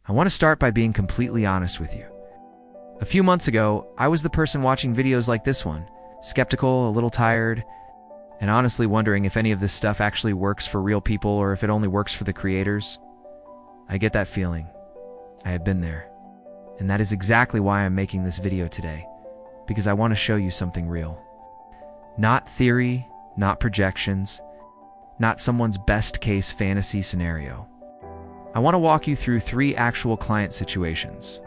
I want to start by being completely honest with you. A few months ago, I was the person watching videos like this one, skeptical, a little tired, and honestly wondering if any of this stuff actually works for real people or if it only works for the creators. I get that feeling. I have been there. And that is exactly why I'm making this video today, because I want to show you something real. Not theory, not projections, not someone's best case fantasy scenario. I want to walk you through 3 actual client situations.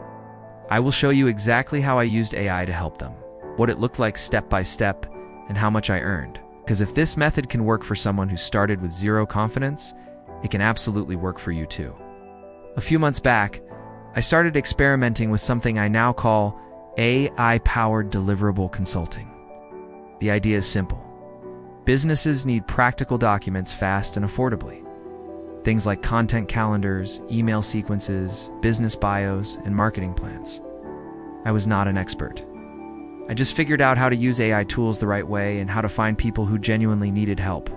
I will show you exactly how I used AI to help them, what it looked like step by step, and how much I earned. Because if this method can work for someone who started with 0 confidence, it can absolutely work for you too. A few months back, I started experimenting with something I now call AI-powered deliverable consulting. The idea is simple. Businesses need practical documents fast and affordably. Things like content calendars, email sequences, business bios, and marketing plans. I was not an expert. I just figured out how to use AI tools the right way and how to find people who genuinely needed help.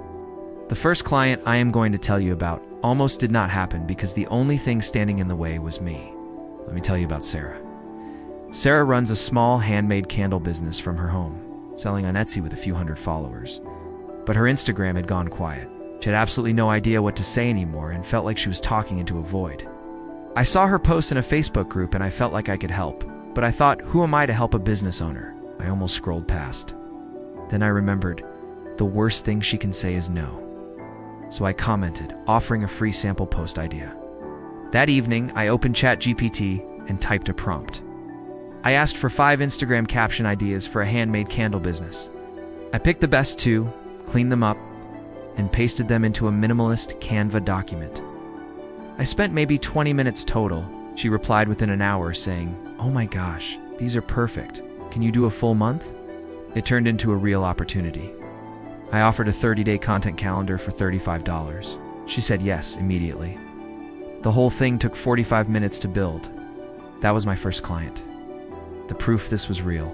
The first client I am going to tell you about almost did not happen because the only thing standing in the way was me. Let me tell you about Sarah. Sarah runs a small handmade candle business from her home, selling on Etsy with a few hundred followers. But her Instagram had gone quiet. She had absolutely no idea what to say anymore and felt like she was talking into a void. I saw her post in a Facebook group and I felt like I could help, but I thought, who am I to help a business owner? I almost scrolled past. Then I remembered, the worst thing she can say is no. So I commented, offering a free sample post idea. That evening, I opened ChatGPT and typed a prompt. I asked for 5 Instagram caption ideas for a handmade candle business. I picked the best 2, cleaned them up, and pasted them into a minimalist Canva document. I spent maybe 20 minutes total. She replied within an hour saying, "Oh my gosh, these are perfect. Can you do a full month?" It turned into a real opportunity. I offered a 30-day content calendar for $35. She said yes immediately. The whole thing took 45 minutes to build. That was my first client. The proof this was real.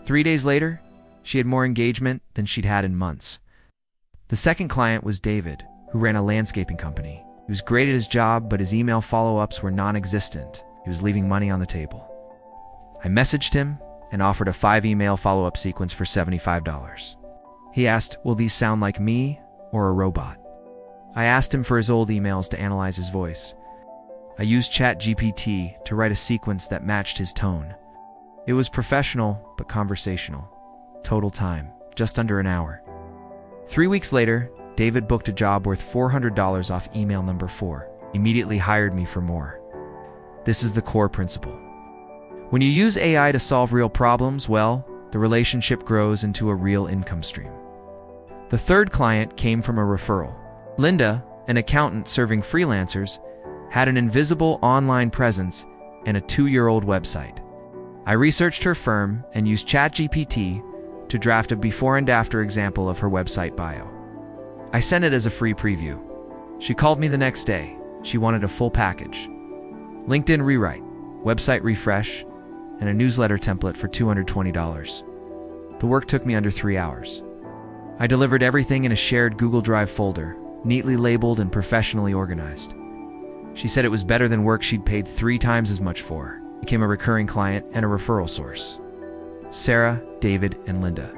3 days later, she had more engagement than she'd had in months. The second client was David, who ran a landscaping company. He was great at his job, but his email follow-ups were non-existent. He was leaving money on the table. I messaged him and offered a 5-email follow-up sequence for $75. He asked, "Will these sound like me or a robot?" I asked him for his old emails to analyze his voice. I used ChatGPT to write a sequence that matched his tone. It was professional, but conversational. Total time, just under an hour. 3 weeks later, David booked a job worth $400 off email number 4, immediately hired me for more. This is the core principle. When you use AI to solve real problems, well, the relationship grows into a real income stream. The third client came from a referral. Linda, an accountant serving freelancers, had an invisible online presence and a 2-year-old website. I researched her firm and used ChatGPT to draft a before and after example of her website bio. I sent it as a free preview. She called me the next day. She wanted a full package. LinkedIn rewrite, website refresh, and a newsletter template for $220. The work took me under 3 hours. I delivered everything in a shared Google Drive folder, neatly labeled and professionally organized. She said it was better than work she'd paid 3 times as much for. Became a recurring client and a referral source. Sarah, David, and Linda.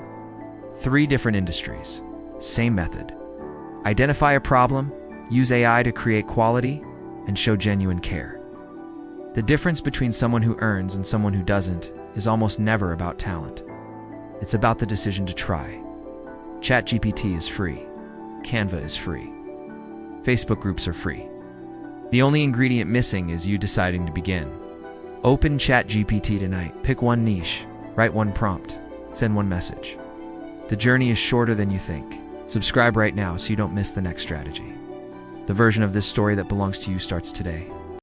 3 different industries. Same method. Identify a problem, use AI to create quality, and show genuine care. The difference between someone who earns and someone who doesn't is almost never about talent. It's about the decision to try. ChatGPT is free. Canva is free. Facebook groups are free. The only ingredient missing is you deciding to begin. Open ChatGPT tonight, pick one niche, write one prompt, send one message. The journey is shorter than you think. Subscribe right now so you don't miss the next strategy. The version of this story that belongs to you starts today.